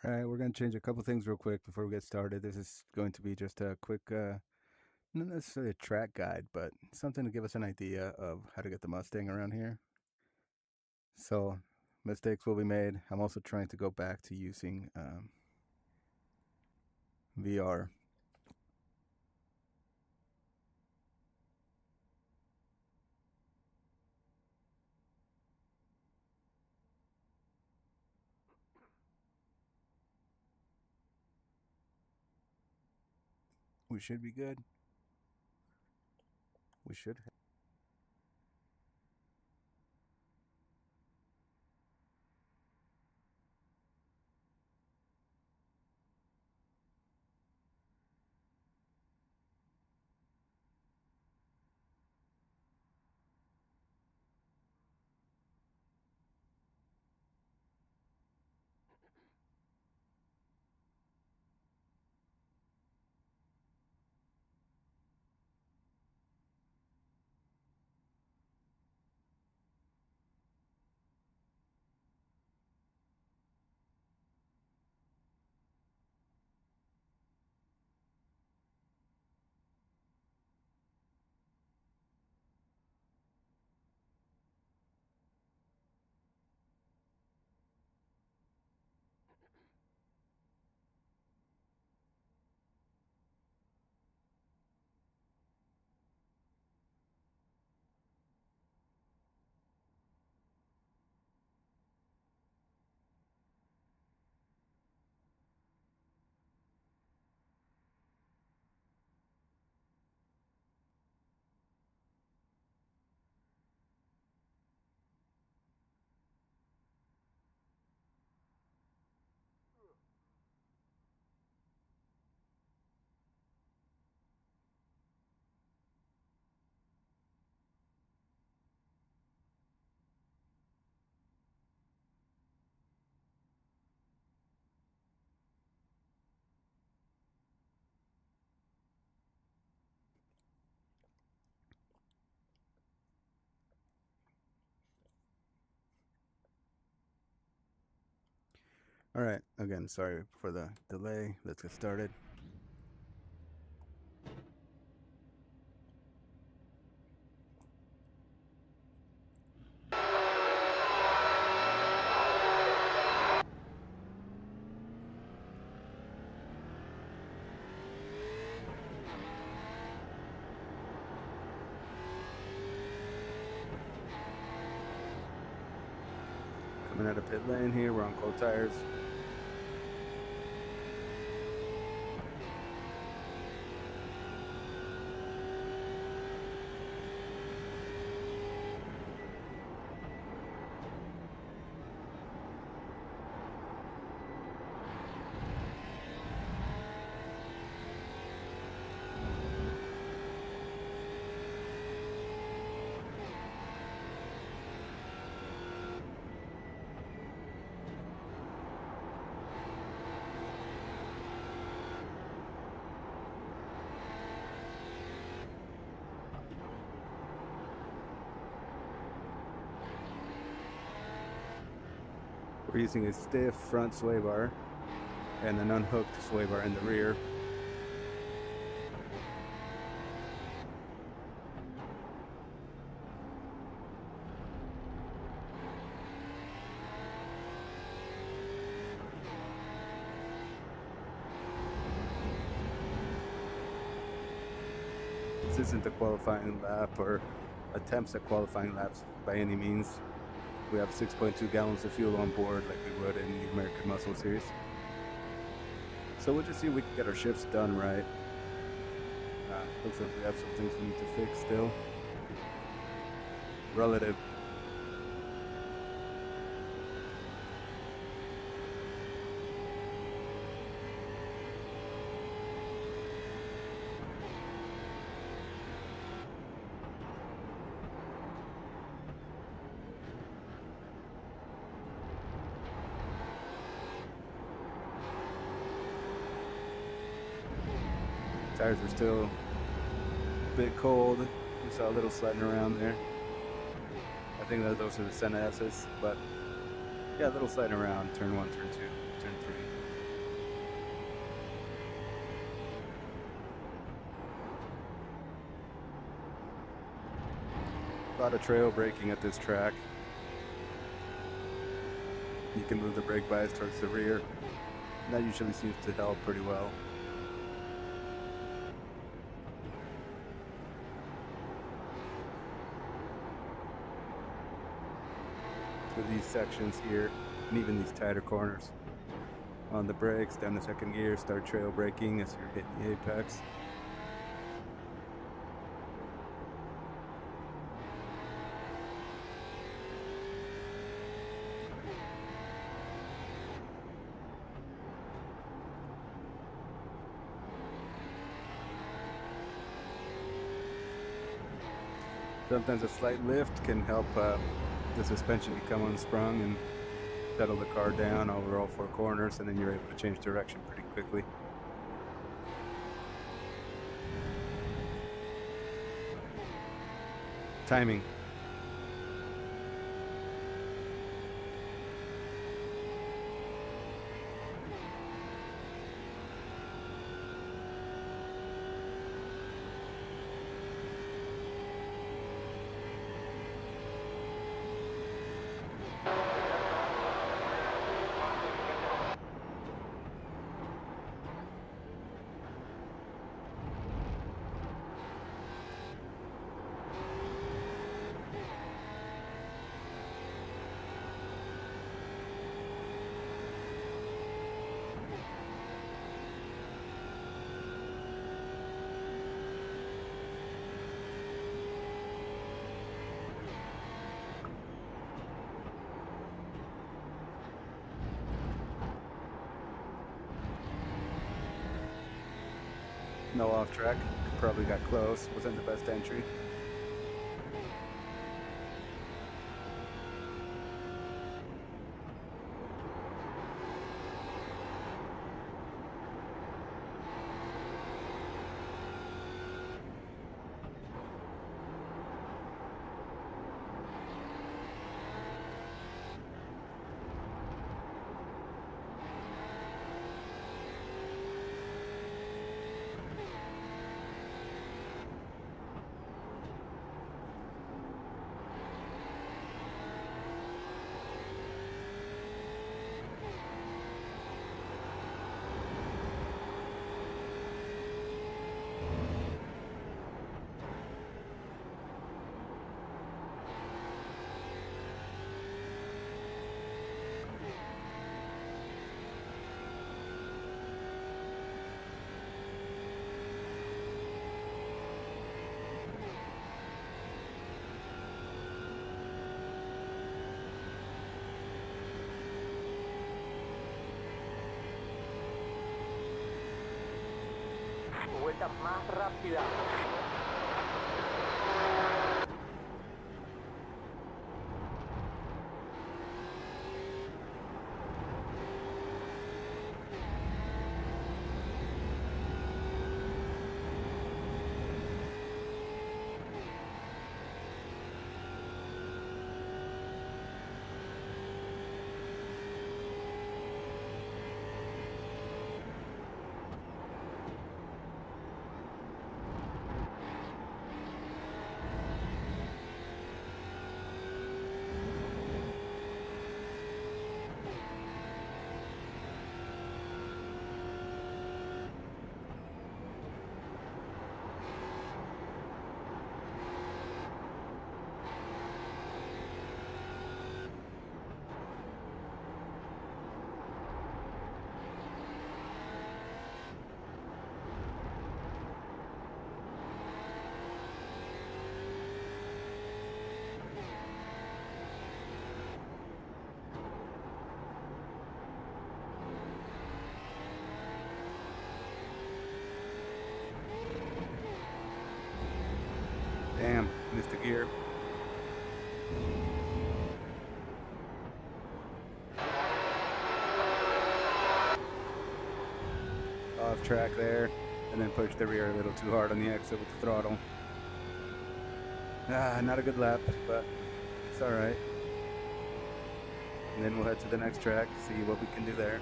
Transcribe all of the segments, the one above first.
All right, we're going to change a couple things real quick before we get started. This is going to be just a quick, not necessarily a track guide, but something to give us an idea of how to get the Mustang around here. So, mistakes will be made. I'm also trying to go back to using VR. We should be good. We should. All right, again, sorry for the delay. Let's get started. Coming out of pit lane here, we're on cold tires. We're using a stiff front sway bar and an unhooked sway bar in the rear. This isn't a qualifying lap or attempts at qualifying laps by any means. We have 6.2 gallons of fuel on board like we would in the American Muscle Series. So we'll just see if we can get our shifts done right. Looks like we have some things we need to fix still. Relative. Tires are still a bit cold. We saw a little sliding around there. I think that those are the Senna S's, but yeah, a little sliding around. Turn 1, turn 2, turn 3. lot of trail braking at this track. You can move the brake bias towards the rear. And that usually seems to help pretty well. For these sections here, and even these tighter corners. On the brakes, down the second gear, start trail braking as you're hitting the apex. Sometimes a slight lift can help the suspension become unsprung and settle the car down over all four corners, and then you're able to change direction pretty quickly. Timing. No off track, probably got close, wasn't the best entry. Vuelta más rápida. Damn, missed a gear. Off track there, and then pushed the rear a little too hard on the exit with the throttle. Not a good lap, but it's all right. And then we'll head to the next track, see what we can do there.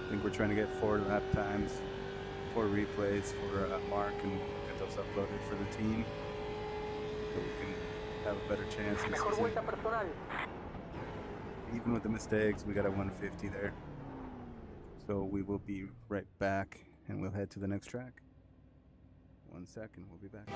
I think we're trying to get 4 lap times, 4 replays for Mark, and get those uploaded for the team, so we can have a better chance this season. Even with the mistakes, we got a 150 there. So we will be right back, and we'll head to the next track. 1 second, we'll be back.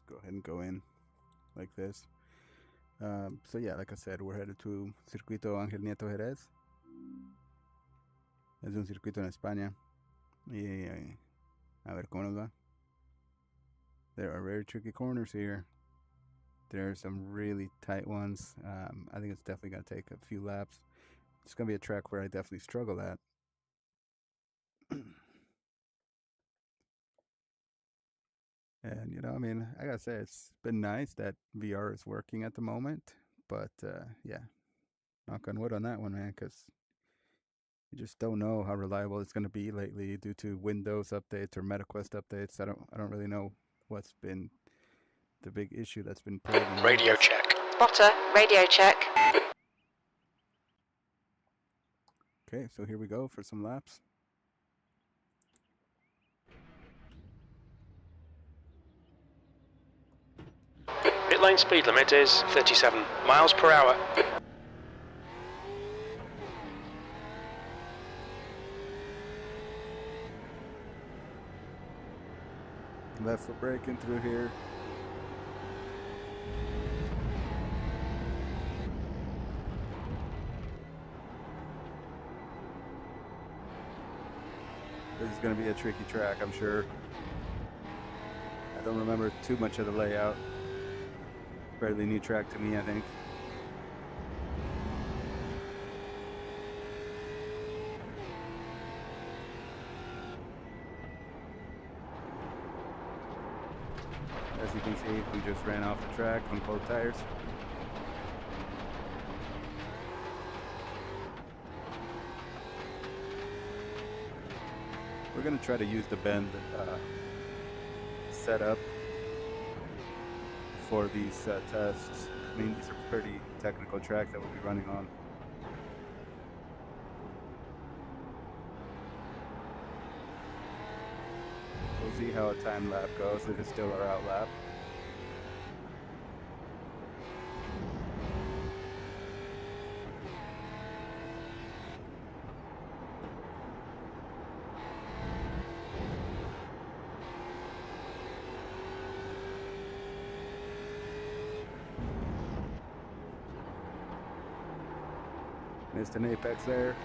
Go ahead and go in like this. So yeah, like I said, we're headed to Circuito Ángel Nieto Jerez. Es un circuito en España. Y a ver cómo nos va. There are very tricky corners here. There are some really tight ones. I think it's definitely going to take a few laps. It's going to be a track where I definitely struggle at. And, you know, I mean, I gotta say, it's been nice that VR is working at the moment. But, yeah, knock on wood on that one, man, because you just don't know how reliable it's going to be lately due to Windows updates or MetaQuest updates. I don't really know what's been the big issue that's been plaguing. Radio check. Spotter, radio check. Okay, so here we go for some laps. Pit lane speed limit is 37 miles per hour. Left foot braking through here. This is going to be a tricky track, I'm sure. I don't remember too much of the layout. Fairly new track to me, I think. As you can see, we just ran off the track on cold tires. We're going to try to use the bend setup for these tests. I mean, these are pretty technical tracks that we'll be running on. We'll see how a time lap goes, if it's still our out lap. Missed an apex there,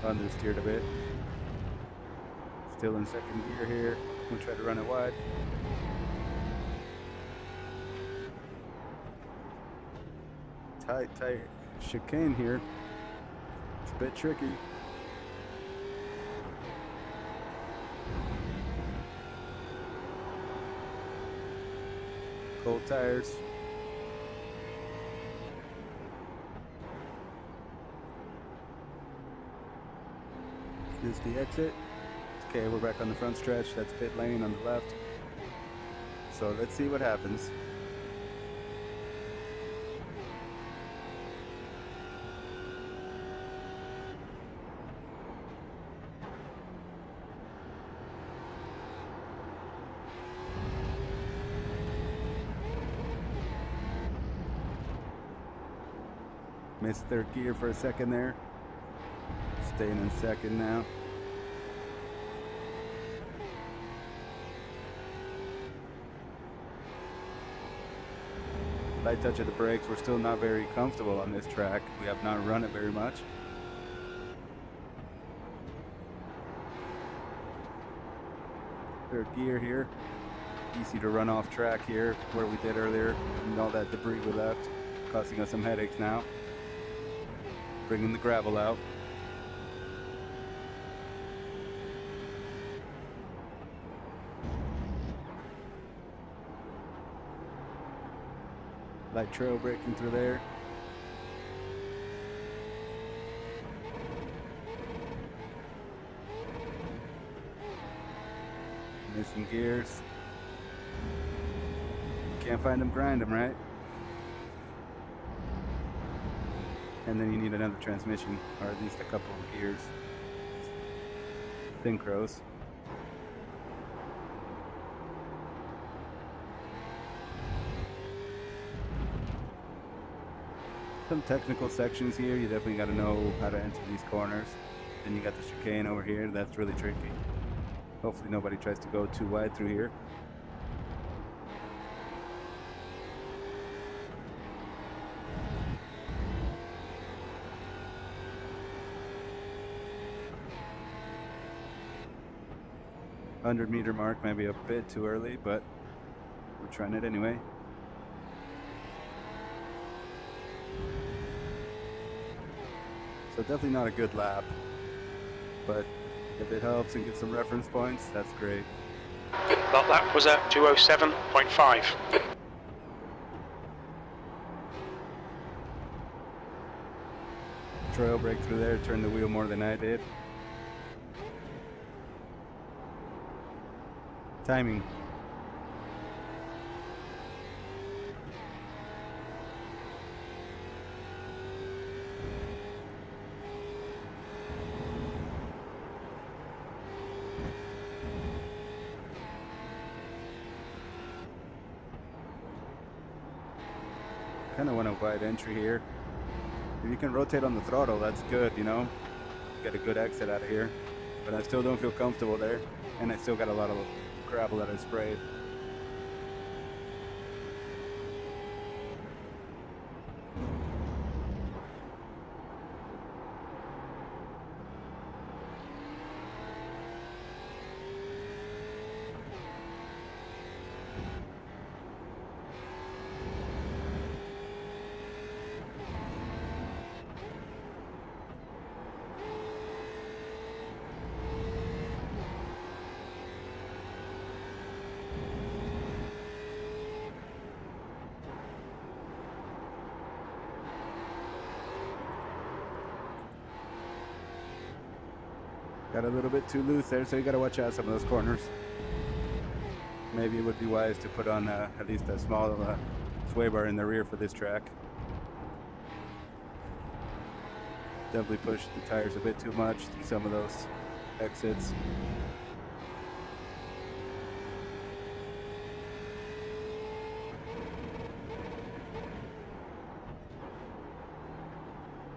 understeered a bit. Still in second gear here. We'll try to run it wide. Tight chicane here. It's a bit tricky. Cold tires. This is the exit. Okay, we're back on the front stretch. That's pit lane on the left. So let's see what happens. Missed third gear for a second there. Staying in second now. Light touch of the brakes. We're still not very comfortable on this track. We have not run it very much. Third gear here. Easy to run off track here where we did earlier, and all that debris we left, costing us some headaches now. Bringing the gravel out. Light trail braking through there. Missing gears. Can't find them, grind them, right? And then you need another transmission, or at least a couple of gears. Synchros. Some technical sections here. You definitely got to know how to enter these corners. Then you got the chicane over here. That's really tricky. Hopefully nobody tries to go too wide through here. $100-meter mark might be a bit too early, but we're trying it anyway. So definitely not a good lap, but if it helps and gets some reference points, that's great. That lap was at 2:07.5. Trail brake through there, turned the wheel more than I did. Timing. Kind of want a wide entry here. If you can rotate on the throttle, that's good, you know. Get a good exit out of here. But I still don't feel comfortable there. And I still got a lot of gravel that I sprayed. Got a little bit too loose there, so you got to watch out some of those corners. Maybe it would be wise to put on at least a small sway bar in the rear for this track. Definitely pushed the tires a bit too much through some of those exits.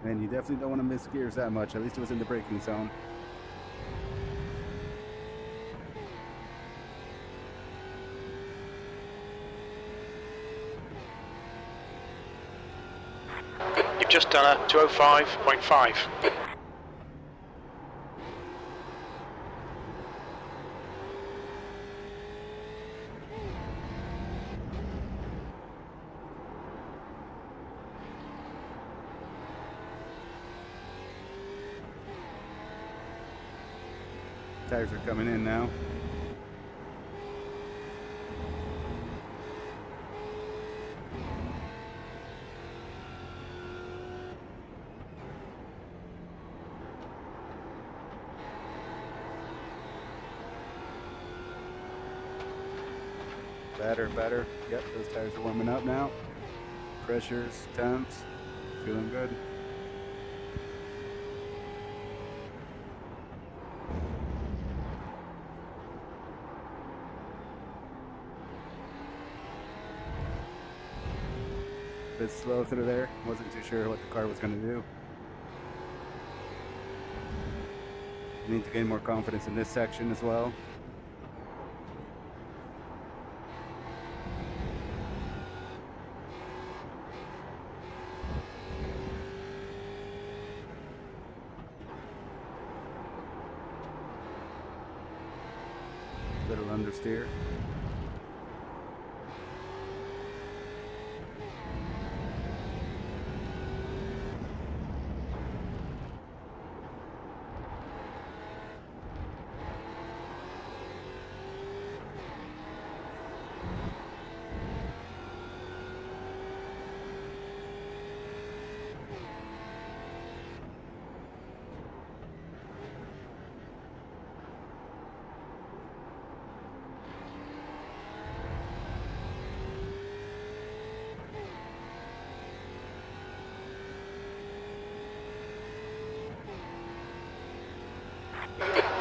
And you definitely don't want to miss gears that much. At least it was in the braking zone. You've just done a 2:05.5. Tires are coming in now. Better. Yep, those tires are warming up now. Pressures, temps, feeling good. Bit slow through there. Wasn't too sure what the car was going to do. Need to gain more confidence in this section as well. little understeer.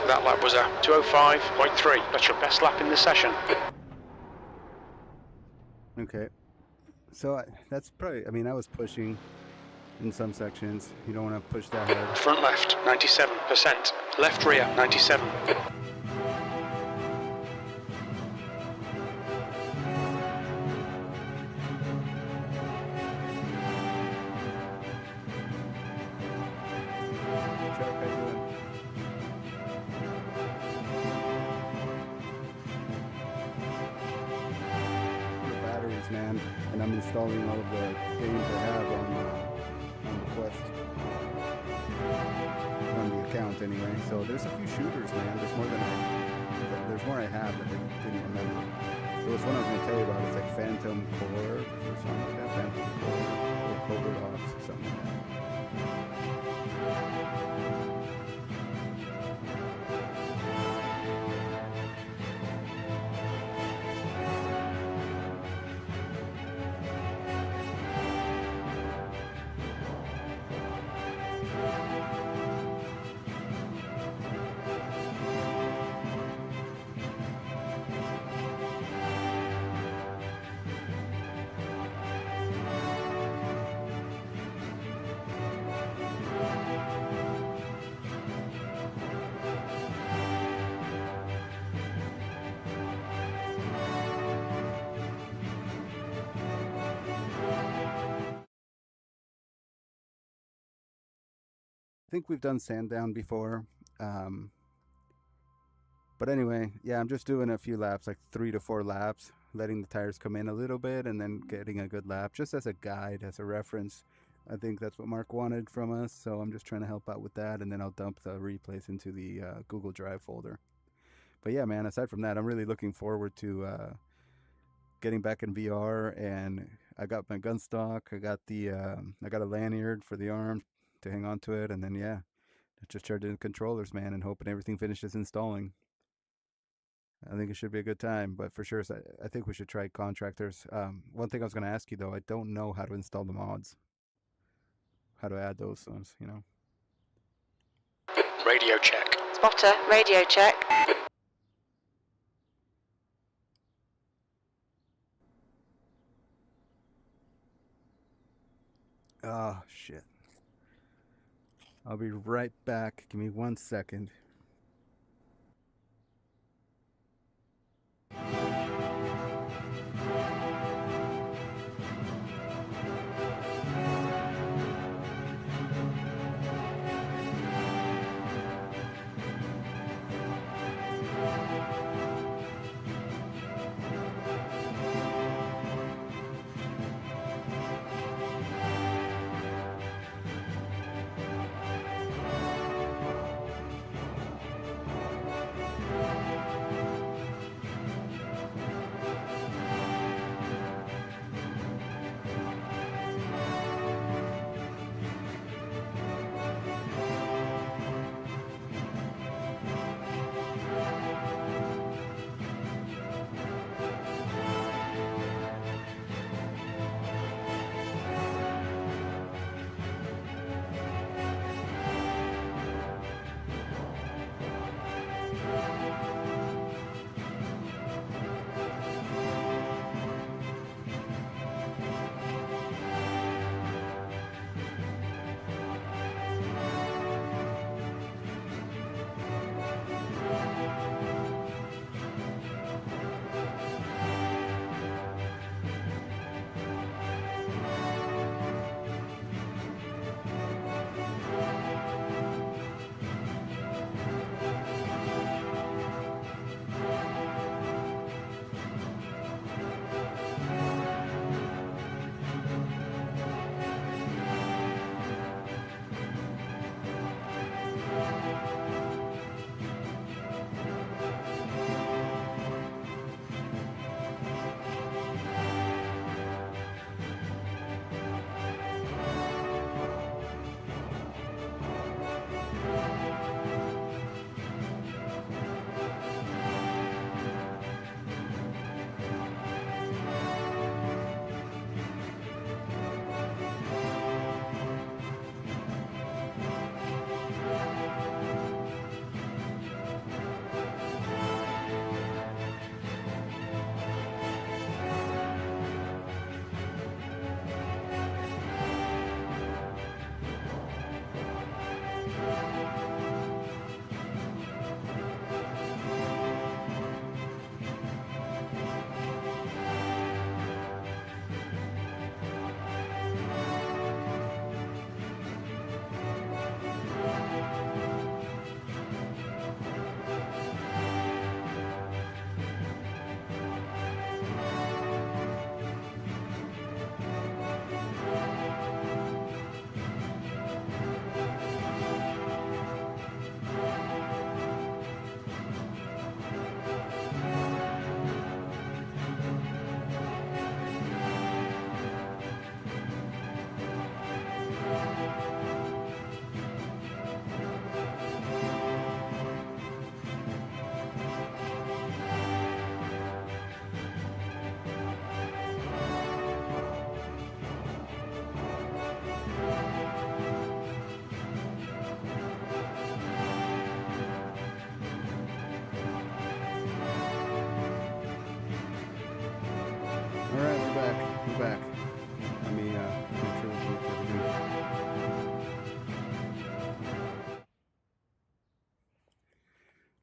That lap was a 2:05.3. That's your best lap in the session. Okay. So that's probably, I mean, I was pushing in some sections. You don't want to push that hard. Front left, 97%. Left rear, 97. Man, and I'm installing all of the games I have on the Quest, on the account anyway. So there's a few shooters, man. There's more I have that I didn't remember. There was one I was going to tell you about. It's like Phantom Core or something like that. Phantom Core or Covert Ops or something like that. I think we've done Sandown before. But anyway, yeah, I'm just doing a few laps, like 3 to 4 laps, letting the tires come in a little bit and then getting a good lap, just as a guide, as a reference. I think that's what Mark wanted from us, so I'm just trying to help out with that, and then I'll dump the replays into the Google Drive folder. But yeah, man, aside from that, I'm really looking forward to getting back in VR, and I got my gun stock, I got a lanyard for the arm to hang on to it, and then yeah, just charging the controllers, man, and hoping everything finishes installing. I think it should be a good time, but for sure, I think we should try contractors. One thing I was going to ask you though, I don't know how to install the mods, how to add those ones, you know. Radio check. Spotter, radio check. Oh shit. I'll be right back. Give me 1 second.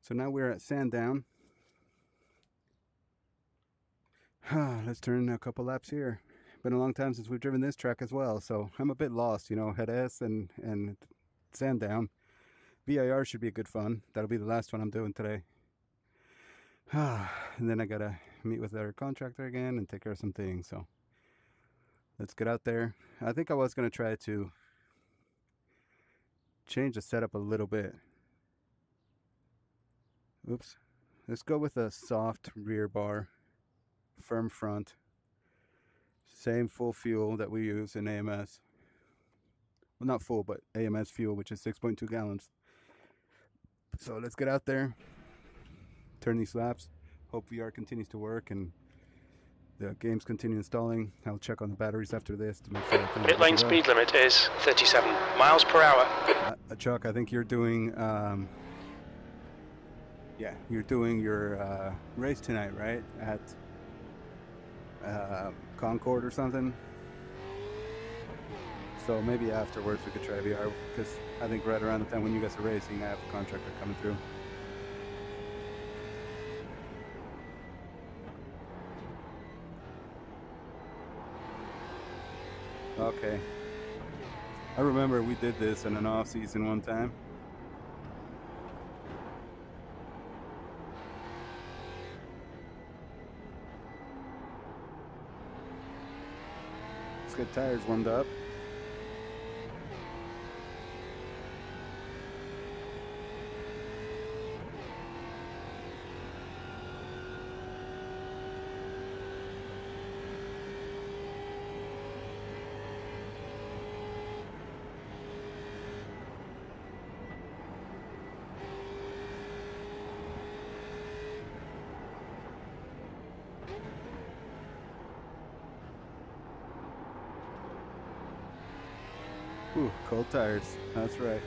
So now we're at Sandown. Let's turn a couple laps here. Been a long time since we've driven this track as well, so I'm a bit lost, you know, Head S and Sandown. VIR should be a good fun. That'll be the last one I'm doing today. And then I gotta meet with our contractor again and take care of some things, so let's get out there. I think I was gonna try to change the setup a little bit. Oops. Let's go with a soft rear bar, firm front, same full fuel that we use in AMS. Well, not full, but AMS fuel, which is 6.2 gallons. So let's get out there, turn these laps, hope VR continues to work and the games continue installing. I'll check on the batteries after this to make sure. Pit lane speed limit is 37 miles per hour. Chuck, I think you're doing, you're doing your race tonight, right? At Concord or something. So maybe afterwards we could try VR, because I think right around the time when you guys are racing, I have a contractor coming through. Okay. I remember we did this in an off season one time. Let's get tires warmed up. Ooh, cold tires. That's right.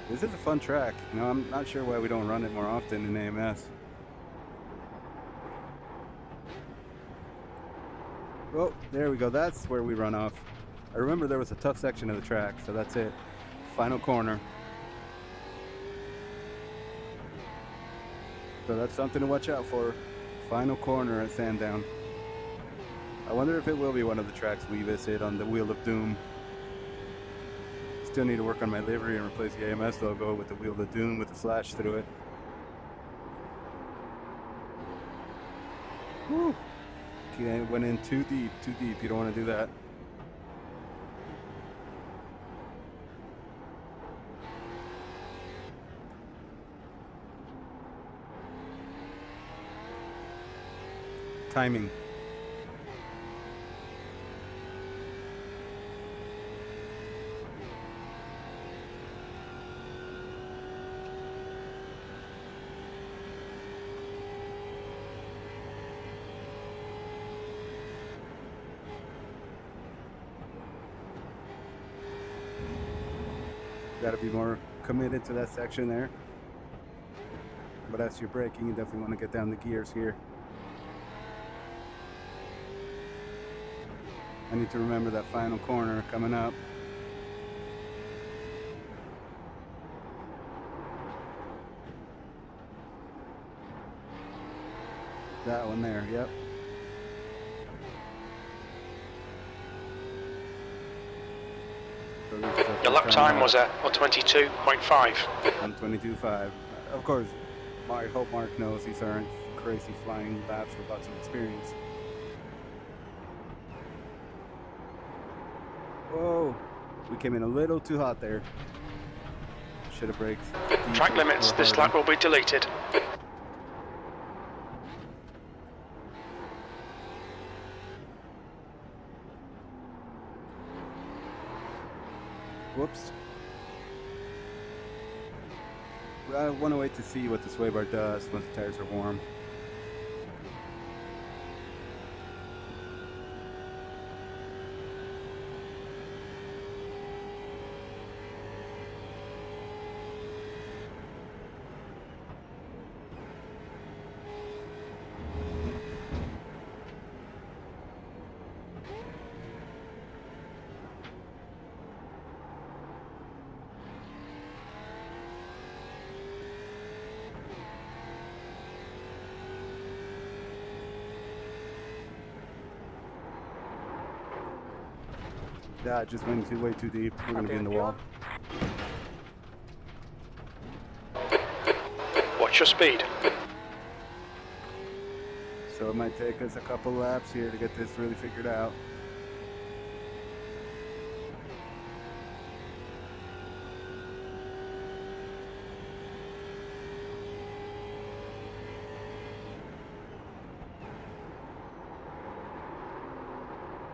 This is a fun track. You know, I'm not sure why we don't run it more often in AMS. Oh, there we go. That's where we run off. I remember there was a tough section of the track, so that's it. Final corner. So that's something to watch out for. Final corner at Sandown. I wonder if it will be one of the tracks we visit on the Wheel of Doom. Still need to work on my livery and replace the AMS logo with the Wheel of Doom with the slash through it. Woo! Okay, went in too deep, too deep. You don't want to do that. Timing. Got to be more committed to that section there. But as you're braking, you definitely want to get down the gears here. I need to remember that final corner coming up. That one there, yep. Your lap time was at 1:22.5. 1:22.5. Of course, I hope Mark knows these aren't crazy flying laps with lots of experience. Whoa, we came in a little too hot there. Should have braked. Track limits, this lap will be deleted. Whoops. I want to wait to see what the sway bar does once the tires are warm. Yeah, it just went way too deep. We're going to be in the wall. Watch your speed. So it might take us a couple laps here to get this really figured out.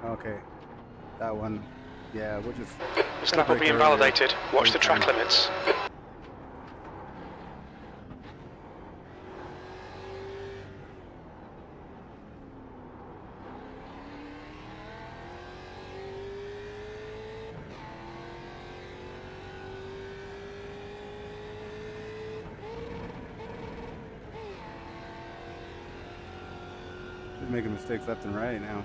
Okay, that one, yeah, we'll just... This lap will be invalidated. Watch the track limits. Just making mistakes left and right now.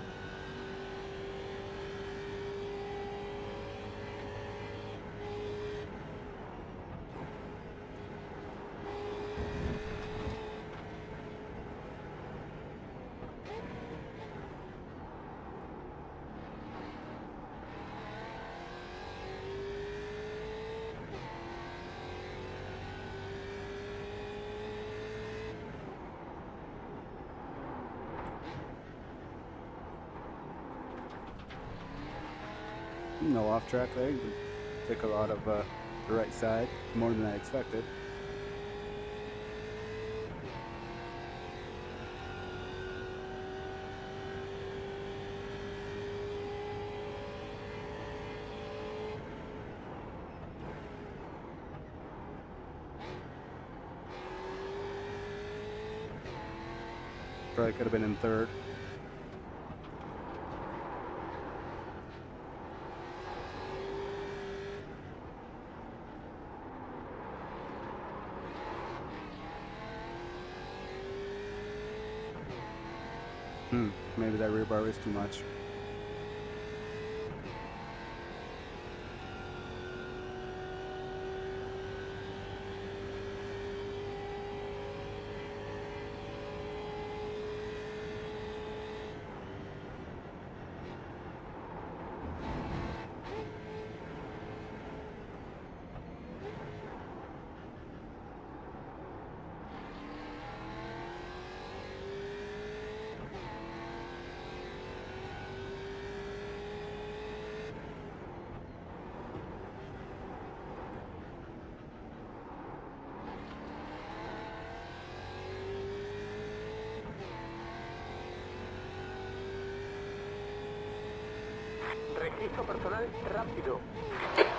No off track there. You took a lot of the right side, more than I expected. Probably could have been in third. Maybe that rear bar is too much.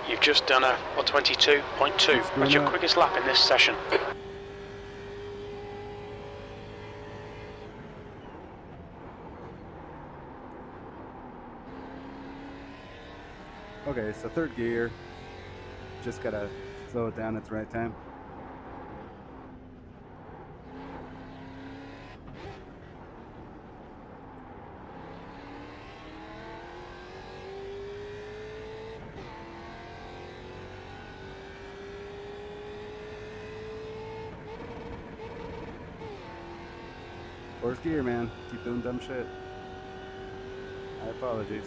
You've just done a 1:22.2. That's your quickest lap in this session. Okay, so third gear. Just gotta slow it down at the right time. Fourth gear, man. Keep doing dumb shit. My apologies.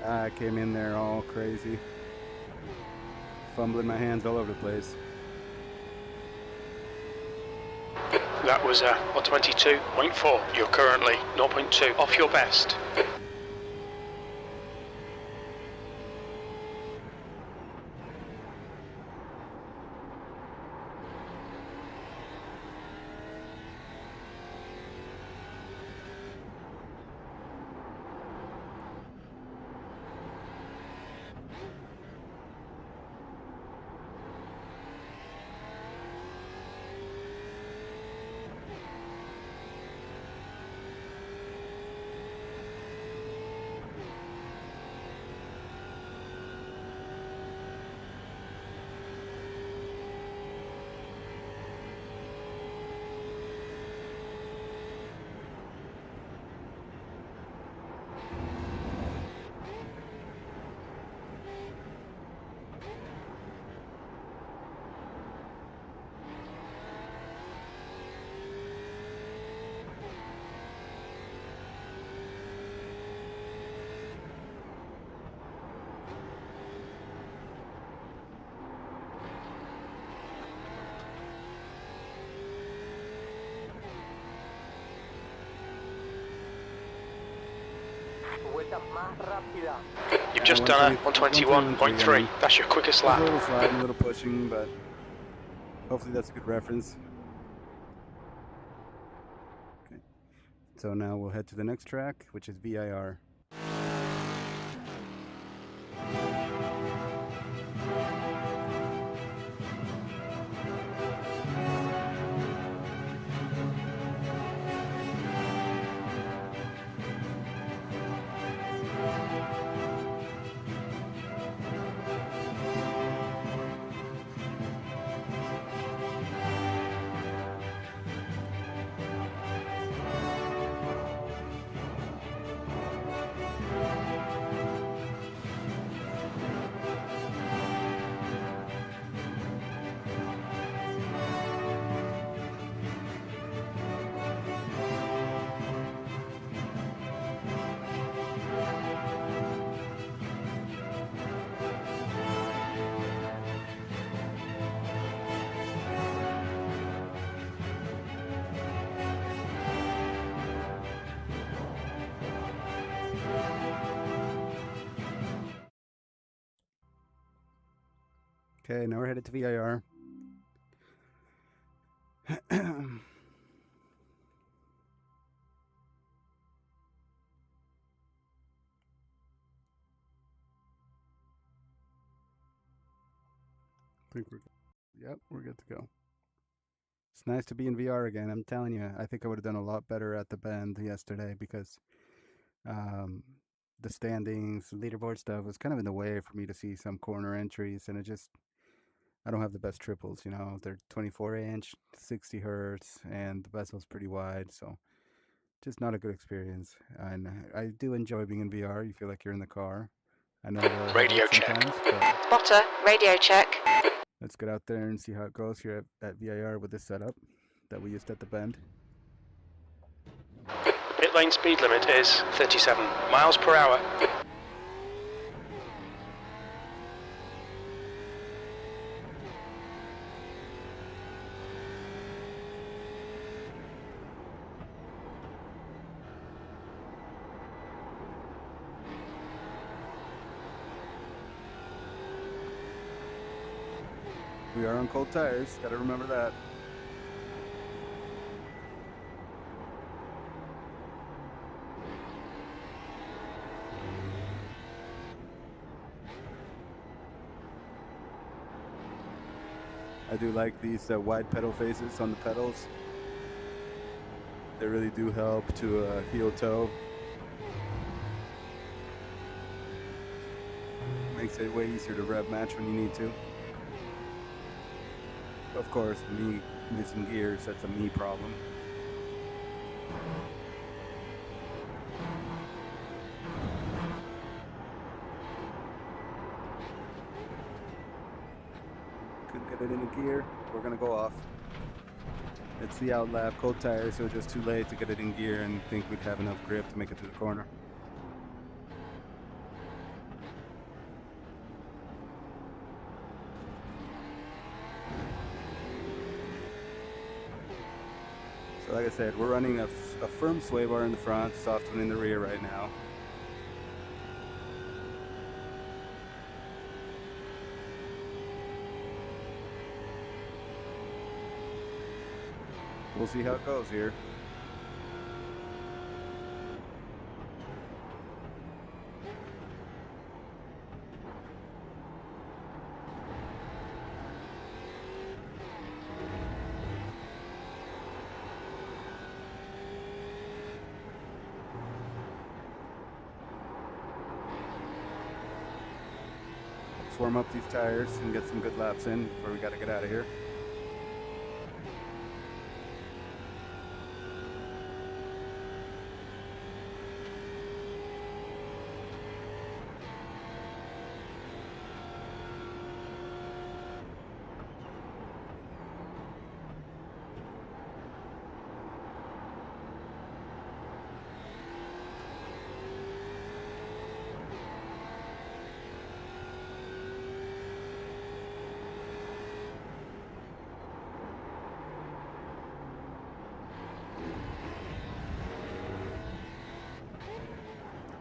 I came in there all crazy, fumbling my hands all over the place. That was a 1:22.4. You're currently 0.2 off your best. You've just done a 121.3. That's your quickest lap. A little sliding, a little pushing, but hopefully that's a good reference. Okay. So now we'll head to the next track, which is VIR. Okay, now we're headed to VIR. We're good to go. It's nice to be in VR again. I'm telling you, I think I would have done a lot better at the bend yesterday because the standings, leaderboard stuff was kind of in the way for me to see some corner entries, and I don't have the best triples, you know. They're 24-inch, 60 hertz, and the bezel's pretty wide, so just not a good experience. And I do enjoy being in VR. You feel like you're in the car. I know there are Radio check. Spotter, radio check. Let's get out there and see how it goes here at VIR with this setup that we used at the bend. Pit lane speed limit is 37 miles per hour. We are on cold tires, gotta remember that. I do like these wide pedal faces on the pedals. They really do help to heel toe. Makes it way easier to rev match when you need to. Of course, me missing gears, that's a me problem. Couldn't get it in a gear. We're gonna go off. It's the out lap, cold tires, so just too late to get it in gear and think we'd have enough grip to make it to the corner. So like I said, we're running a firm sway bar in the front, soft one in the rear right now. We'll see how it goes here. Let's warm up these tires and get some good laps in before we gotta get out of here.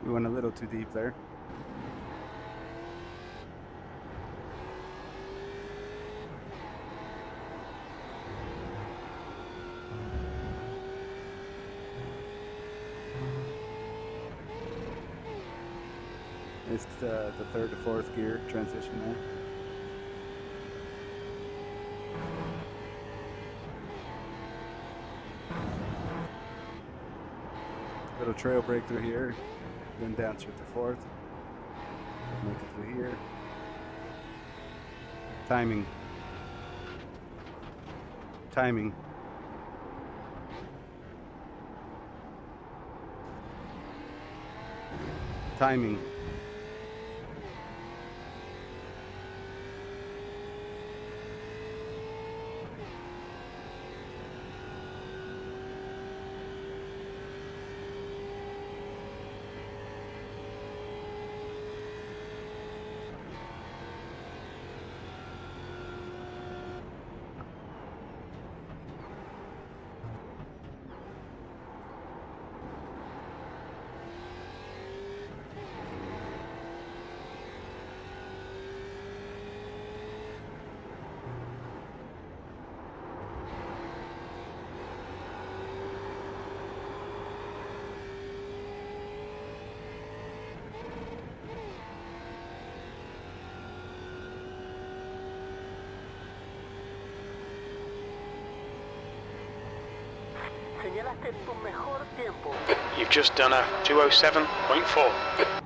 We went a little too deep there. It's the third to fourth gear transition there. Little trail breakthrough here, then downshift to fourth. Make it through here. Timing. Timing. Timing. Señalaste tu mejor tiempo. You've just done a 207.4.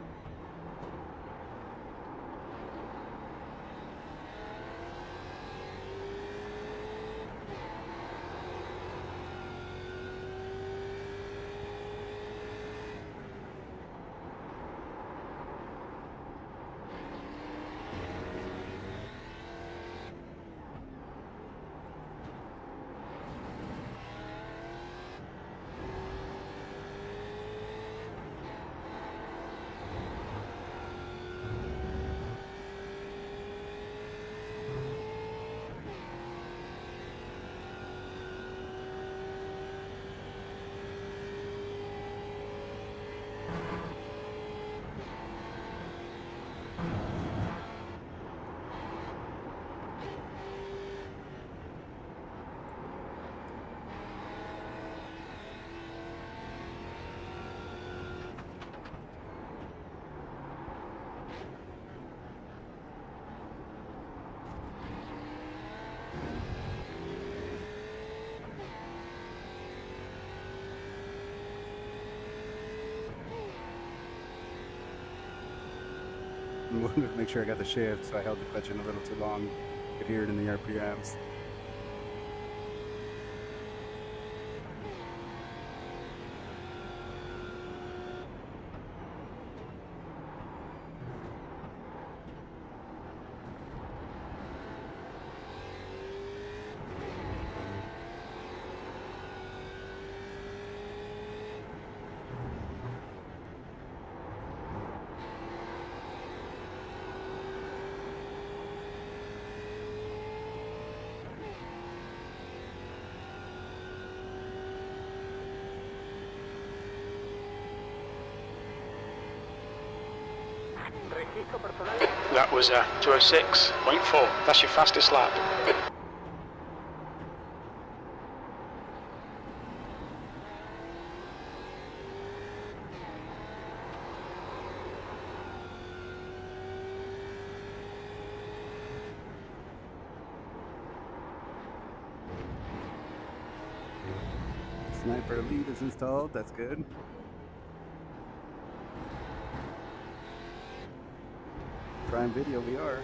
I wanted to make sure I got the shift, so I held the clutch in a little too long. Could hear it in the RPMs. Registro personal. That was a 206.4. That's your fastest lap. Sniper lead is installed, that's good. Prime Video VR.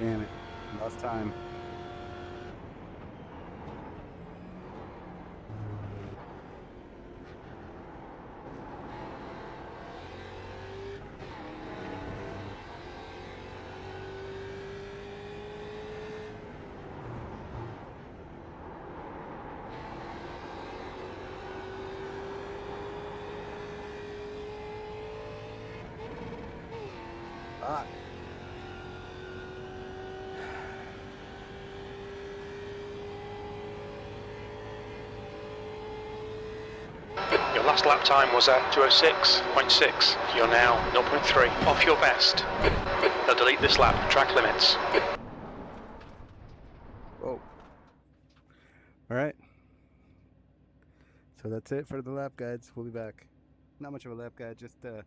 Damn it. Lost time. Fuck. Your last lap time was at 206.6. You're now 0.3 off your best. Now delete this lap, track limits. Whoa. Alright. So that's it for the lap guides. We'll be back. Not much of a lap guide, just get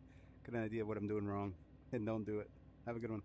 an idea of what I'm doing wrong. And don't do it. Have a good one.